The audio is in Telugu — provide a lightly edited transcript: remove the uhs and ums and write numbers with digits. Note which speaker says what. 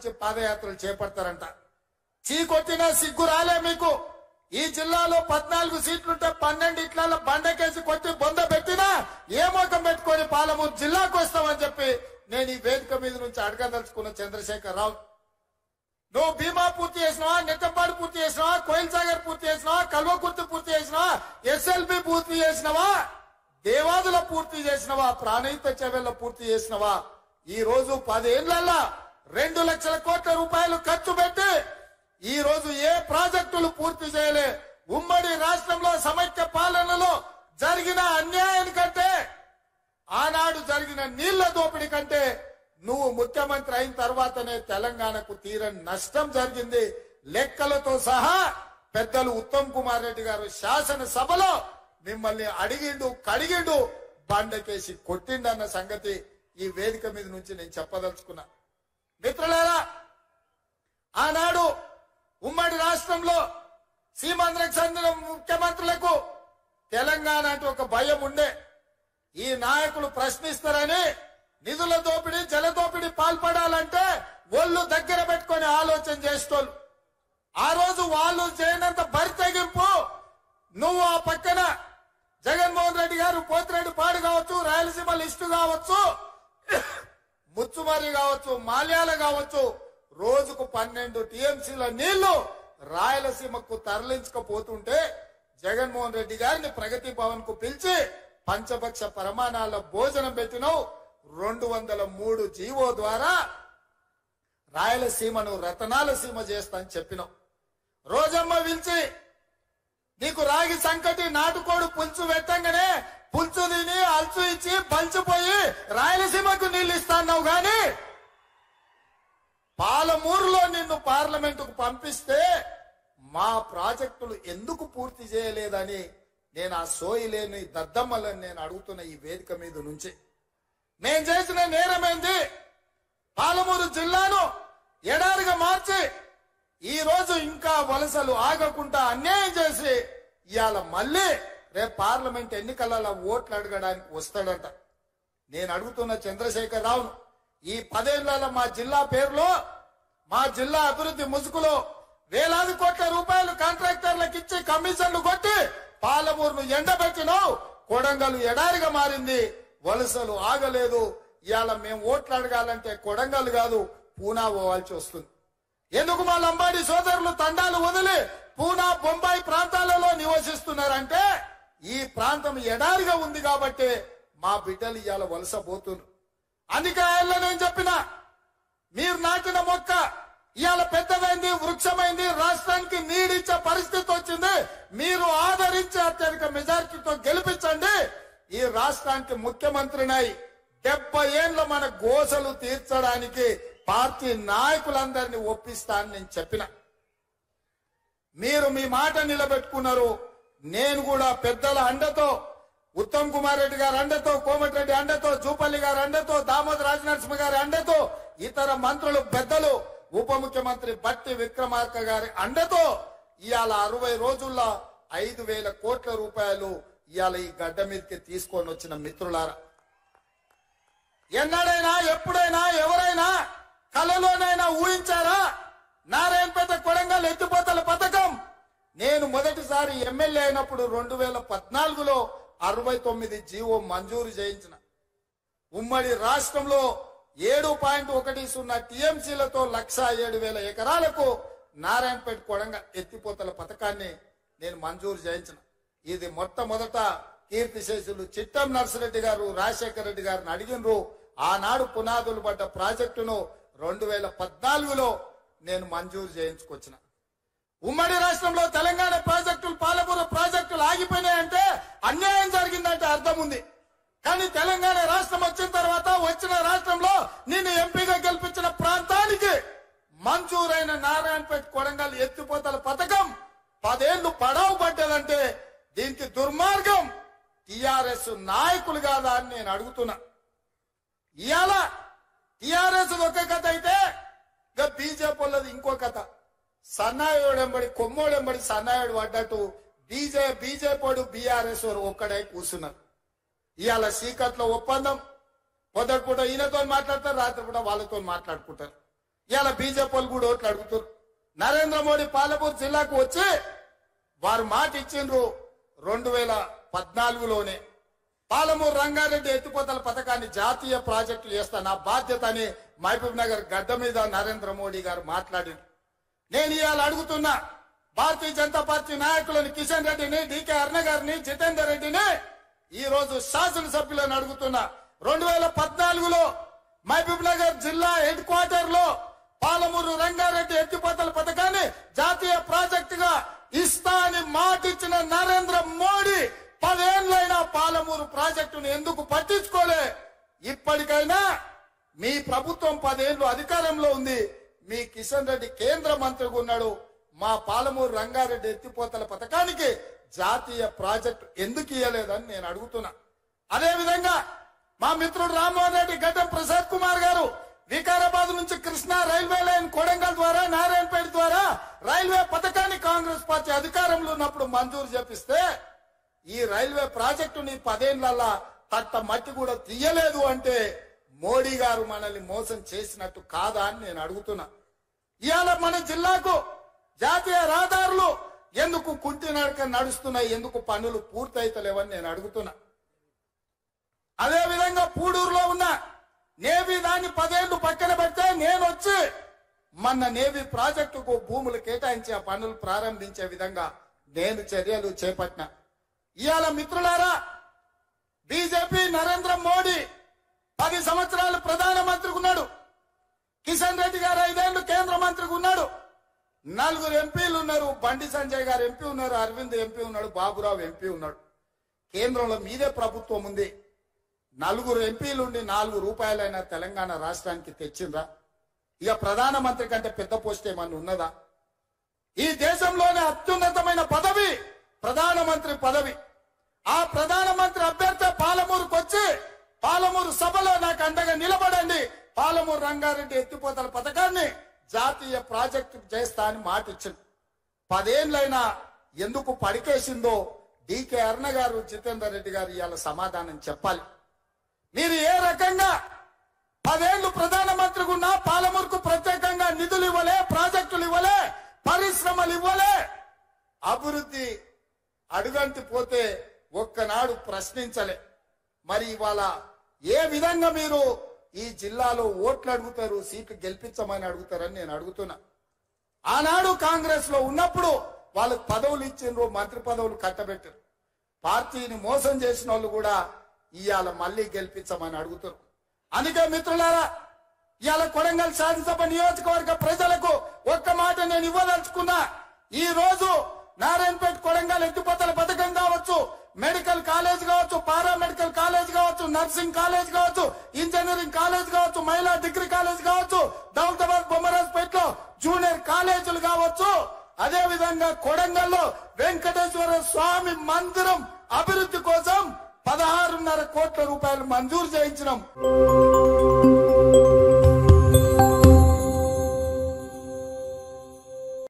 Speaker 1: నుంచి పాదయాత్రలు చేపడతారంట. చీకొట్టినా సిగ్గు రాలే మీకు. ఈ జిల్లాలో 14 సీట్లుంటే 12 ఇట్ల బండకేసి కొట్టి బొంద పెట్టినా ఏ మోకం పెట్టుకొని పాలమూరు జిల్లాకు వస్తామని చెప్పి నేను ఈ వేదిక మీద నుంచి అడగదలుచుకున్న చంద్రశేఖర్ రావు. నువ్వు భీమా పూర్తి చేసినావా, నెట్టంపాడు పూర్తి చేసినావా, కోయిల్ సాగర్ పూర్తి చేసినావా, కల్వకుర్తి పూర్తి చేసినావా, SLB పూర్తి చేసినావా, దేవాదుల పూర్తి చేసినవా, ప్రాణహిత చెవెళ్ళ పూర్తి చేసినవా? ఈ రోజు 10 ఏళ్లలో 2 లక్షల కోట్ల రూపాయలు ఖర్చు పెట్టి ఈ రోజు ఏ ప్రాజెక్టులు పూర్తి చేయలే. ఉమ్మడి రాష్ట్రంలో సమైక్య పాలనలో జరిగిన అన్యాయానికంటే, ఆనాడు జరిగిన నీళ్ల దోపిడీ కంటే నువ్వు ముఖ్యమంత్రి అయిన తర్వాతనే తెలంగాణకు తీరని నష్టం జరిగింది. లెక్కలతో సహా పెద్దలు ఉత్తమ్ కుమార్ రెడ్డి గారు శాసనసభలో మిమ్మల్ని అడిగిండు, కడిగిండు, బండకేసి కొట్టిండన్న సంగతి ఈ వేదిక మీద నుంచి నేను చెప్పదలుచుకున్నా. మిత్రులారా, ఆనాడు ఉమ్మడి రాష్ట్రంలో సీమాంధ్రకు చెందిన ముఖ్యమంత్రులకు తెలంగాణ అంటే ఒక భయం ఉండే. ఈ నాయకులు ప్రశ్నిస్తారని నిధుల దోపిడీ, జల దోపిడీ పాల్పడాలంటే ఒళ్ళు దగ్గర పెట్టుకొని ఆలోచన చేస్తోళ్ళు. ఆ రోజు వాళ్ళు చేయనంత బరి తెగింపు నువ్వు ఆ పక్కన జగన్మోహన్ రెడ్డి గారు పోతిరెడ్డి పాడు కావచ్చు, రాయలసీమ లిస్టు కావచ్చు, ముచ్చుమరి కావచ్చు, మాల్యాల కావచ్చు, రోజుకు 12 TMCల నీళ్లు రాయలసీమకు తరలించకపోతుంటే జగన్మోహన్ రెడ్డి గారిని ప్రగతి భవన్ కు పిలిచి పంచపక్ష ప్రమాణాల భోజనం పెట్టినావు. 203 జీవో ద్వారా రాయలసీమను రతనాల సీమ చేస్తా అని చెప్పినావు. రోజమ్మ పిలిచి నీకు రాగి సంకటి నాటుకోడు పులుసు పెట్టంగానే పులుసు తిని అల్చు ఇచ్చి పలిచిపోయి రాయలసీమకు నీళ్లు ఇస్తాన్నావు. గాని పాలమూరులో నిన్ను పార్లమెంటుకు పంపిస్తే మా ప్రాజెక్టులు ఎందుకు పూర్తి చేయలేదని నేను ఆ సోయి లేని దద్దమ్మలని నేను అడుగుతున్న ఈ వేదిక మీద నుంచి. నేను చేసిన నేరమైంది పాలమూరు జిల్లాను ఎడారిగా మార్చి ఈ రోజు ఇంకా వలసలు ఆగకుండా అన్యాయం చేసి ఇవాళ మళ్ళీ రేపు పార్లమెంట్ ఎన్నికలలో ఓట్లు అడగడానికి వస్తాడంట. నేను అడుగుతున్న చంద్రశేఖర్ రావును, ఈ 10 ఏళ్లలో మా జిల్లా పేరులో, మా జిల్లా అభివృద్ధి ముసుగులో వేలాది కోట్ల రూపాయలు కాంట్రాక్టర్లకు ఇచ్చి కమిషన్లు కొట్టి పాలమూరును ఎండబెట్టినావు. కొడంగల్ ఎడారిగా మారింది, వలసలు ఆగలేదు. ఇవాళ మేము ఓట్లు అడగాలంటే కొడంగల్ కాదు పూనా పోవాల్సి వస్తుంది. ఎందుకు మా లంబాడి సోదరులు తండాలు వదిలి పూనా, బొంబాయి ప్రాంతాలలో నివసిస్తున్నారంటే ఈ ప్రాంతం ఎడారిగా ఉంది కాబట్టి మా బిడ్డలు ఇవాళ వలస పోతున్నారు. అందుకే నేను చెప్పిన, మీరు నాటిన మొక్క ఇవాళ పెద్దదైంది, వృక్షమైంది, రాష్ట్రానికి నీడిచ్చే పరిస్థితి వచ్చింది. మీరు ఆదరించి అత్యధిక మెజారిటీతో గెలిపించండి. ఈ రాష్ట్రానికి ముఖ్యమంత్రినై 70 ఏళ్ల మన గోసలు తీర్చడానికి పార్టీ నాయకులందరినీ ఒప్పిస్తానని నేను చెప్పిన. మీరు మీ మాట నిలబెట్టుకున్నారు. నేను కూడా పెద్దల అండతో, ఉత్తమ్ కుమార్ రెడ్డి గారి అండతో, కోమటిరెడ్డి అండతో, జూపల్లి గారి అండతో, దామోదర్ రాజనరసింహ గారి అండతో, ఇతర మంత్రులు పెద్దలు, ఉప ముఖ్యమంత్రి బట్టి విక్రమార్క గారి అండతో ఇవాళ 60 రోజుల్లో 5,000 కోట్ల రూపాయలు ఇవాళ ఈ గడ్డ మీదకి తీసుకొని వచ్చిన మిత్రులారా, ఎన్నడైనా ఎప్పుడైనా ఎవరైనా కలలోనైనా ఊహించారా నారాయణపేట కొడంగల్ ఎత్తిపోతల పథకం? నేను మొదటిసారి ఎమ్మెల్యే అయినప్పుడు 2014లో 69 జీవో మంజూరు చేయించిన. ఉమ్మడి రాష్ట్రంలో 7.10 TMCలతో 107,000 ఎకరాలకు నారాయణపేట కొడంగల్ ఎత్తిపోతల పథకాన్ని నేను మంజూరు చేయించిన. ఇది మొట్టమొదట కీర్తిశేషులు చిట్టం నర్సిరెడ్డి గారు, రాజశేఖర రెడ్డి గారిని అడిగినరు. ఆనాడు పునాదులు పడ్డ ప్రాజెక్టును 2014లో నేను మంజూరు చేయించుకొచ్చిన. ఉమ్మడి రాష్ట్రంలో తెలంగాణ ప్రాజెక్టులు, పాలమూరు ప్రాజెక్టులు ఆగిపోయినాయంటే అన్యాయం జరిగిందంటే అర్థం ఉంది. కానీ తెలంగాణ రాష్ట్రం వచ్చిన తర్వాత వచ్చిన రాష్ట్రంలో నిన్ను ఎంపీగా గెలిపించిన ప్రాంతానికి మంజూరైన నారాయణపేట కొడంగల్ ఎత్తిపోతల పథకం 10 ఏళ్లు పడవ పడ్డదంటే దీనికి దుర్మార్గం టిఆర్ఎస్ నాయకులు కాదా అని నేను అడుగుతున్నా. ఇవాళ టిఆర్ఎస్ ఒక కథ అయితే ఇంకా బీజేపీ వాళ్ళది ఇంకో కథ. సన్నాయుడెంబడి కొమ్మోడెంబడి సన్నాయుడు పడ్డట్టు బీజేపీ బీఆర్ఎస్ ఒక్కడై కూర్చున్నారు. ఇవాళ సీకట్లో ఒప్పందం, పొద్దుట పూట ఈయనతో మాట్లాడతారు, రాత్రి పూట వాళ్ళతో మాట్లాడుకుంటారు. ఇవాళ బీజేపీ వాళ్ళు కూడా ఓట్లు అడుగుతారు. నరేంద్ర మోడీ పాలమూరు జిల్లాకు వచ్చి వారు మాట ఇచ్చిండ్రు 2014లోనే పాలమూరు రంగారెడ్డి ఎత్తిపోతల పథకాన్ని జాతీయ ప్రాజెక్టు చేస్తా, నా బాధ్యత అని మహబూబ్ నగర్ గడ్డ మీద నరేంద్ర మోడీ గారు మాట్లాడిండ్రు. నేను ఇవాళ అడుగుతున్నా భారతీయ జనతా పార్టీ నాయకులను కిషన్ రెడ్డిని, డికే అరుణ గారిని, జితేందర్ రెడ్డిని ఈ రోజు శాసనసభ్యులను అడుగుతున్నా. 2014లో మహబూబ్ నగర్ జిల్లా హెడ్ క్వార్టర్ లో పాలమూరు రంగారెడ్డి ఎత్తిపోతల పథకాన్ని జాతీయ ప్రాజెక్టుగా ఇస్తా అని మాటిచ్చిన నరేంద్ర మోడీ 10 ఏళ్లైనా పాలమూరు ప్రాజెక్టును ఎందుకు పట్టించుకోలే? ఇప్పటికైనా మీ ప్రభుత్వం 10 ఏళ్లు అధికారంలో ఉంది, మీ కిషన్ రెడ్డి కేంద్ర మంత్రిగా ఉన్నాడు, మా పాలమూరు రంగారెడ్డి ఎత్తిపోతల పథకానికి జాతీయ ప్రాజెక్టు ఎందుకు ఇయ్యలేదని నేను అడుగుతున్నా. అదేవిధంగా మా మిత్రుడు రామ్మోహన్ రెడ్డి, గడ్డం ప్రసాద్ కుమార్ గారు వికారాబాద్ నుంచి కృష్ణా రైల్వే లైన్ కొడంగల్ ద్వారా నారాయణపేట ద్వారా రైల్వే పథకాన్ని కాంగ్రెస్ పార్టీ అధికారంలో ఉన్నప్పుడు మంజూరు చేపిస్తే ఈ రైల్వే ప్రాజెక్టుని 10 ఏళ్లలో తట్ట మట్టి కూడా తీయలేదు అంటే మోడీ గారు మనల్ని మోసం చేసినట్టు కాదా అని నేను అడుగుతున్నా. ఇవాళ మన జిల్లాకు జాతీయ రహదారులు ఎందుకు కుంటి నడక నడుస్తున్నాయి, ఎందుకు పనులు పూర్తయితలేవని నేను అడుగుతున్నా. అదేవిధంగా పూడూరులో ఉన్న నేవీ దాన్ని 10 ఏళ్లు పక్కన పెడితే నేను వచ్చి మన నేవీ ప్రాజెక్టుకు భూములు కేటాయించి ఆ పనులు ప్రారంభించే విధంగా నేను చర్యలు చేపట్టిన. ఇవాళ మిత్రులారా, బీజేపీ నరేంద్ర మోడీ 10 సంవత్సరాలు ప్రధానమంత్రిగా ఉన్నాడు, కిషన్ రెడ్డి గారు 5 ఏళ్లు కేంద్ర మంత్రిగా ఉన్నాడు, 4 ఎంపీలు ఉన్నారు, బండి సంజయ్ గారు ఎంపీ ఉన్నారు, అరవింద్ ఎంపీ ఉన్నాడు, బాబురావు ఎంపీ ఉన్నాడు. కేంద్రంలో మీదే ప్రభుత్వం ఉంది. 4 ఎంపీలుండి 4 రూపాయలైనా తెలంగాణ రాష్ట్రానికి తెచ్చిండ్రా? ఇక ప్రధానమంత్రి కంటే పెద్ద పోస్ట్ ఏమన్నా ఉన్నదా? ఈ దేశంలోనే అత్యున్నతమైన పదవి ప్రధానమంత్రి పదవి. ఆ ప్రధానమంత్రి అభ్యర్థి పాలమూరుకు వచ్చి పాలమూరు సభలో నాకు అండగా నిలబడండి, పాలమూరు రంగారెడ్డి ఎత్తిపోతల పథకాన్ని జాతీయ ప్రాజెక్టు చేస్తా అని మాట ఇచ్చింది. 10 ఏళ్లైనా ఎందుకు పడికేసిందో డికే అరుణ గారు, జితేందర్ రెడ్డి గారు ఇవాళ సమాధానం చెప్పాలి. మీరు ఏ రకంగా 10 ఏళ్లు ప్రధానమంత్రిగా ఉన్నా పాలమూరుకు ప్రత్యేకంగా నిధులు ఇవ్వలే, ప్రాజెక్టులు ఇవ్వలే, పరిశ్రమలు ఇవ్వలే, అభివృద్ధి అడుగంటి పోతే ఒక్కనాడు ప్రశ్నించలే. మరి ఇవాళ ఏ విధంగా మీరు ఈ జిల్లాలో ఓట్లు అడుగుతారు, సీట్లు గెలిపించమని అడుగుతారని నేను అడుగుతున్నా. ఆనాడు కాంగ్రెస్ లో ఉన్నప్పుడు వాళ్ళకు పదవులు ఇచ్చిండ్రు, మంత్రి పదవులు కట్టబెట్టారు. పార్టీని మోసం చేసిన వాళ్ళు కూడా ఇవాళ మళ్ళీ గెలిపించమని అడుగుతారు. అందుకే మిత్రులారా, ఇవాళ కొడంగల్ శాసనసభ నియోజకవర్గ ప్రజలకు ఒక్క మాట నేను ఇవ్వదలుచుకున్నా. ఈ రోజు నారాయణపేట కొడంగల్ ఎత్తిపోతల పథకం కావచ్చు, మెడికల్ కాలేజ్ కావచ్చు, పారామెడికల్ కాలేజ్ కావచ్చు, నర్సింగ్ కాలేజ్ కావచ్చు, ఇంజనీరింగ్ కాలేజ్ కావచ్చు, మహిళా డిగ్రీ కాలేజ్ కావచ్చు, దౌలతాబాద్ బొమ్మరాజ్పేటలో జూనియర్ కాలేజీలు కావచ్చు, అదే విధంగా కొడంగల్లో వెంకటేశ్వర స్వామి మందిరం అభివృద్ధి కోసం 16.5 కోట్ల రూపాయలు మంజూరు చేయించినాం.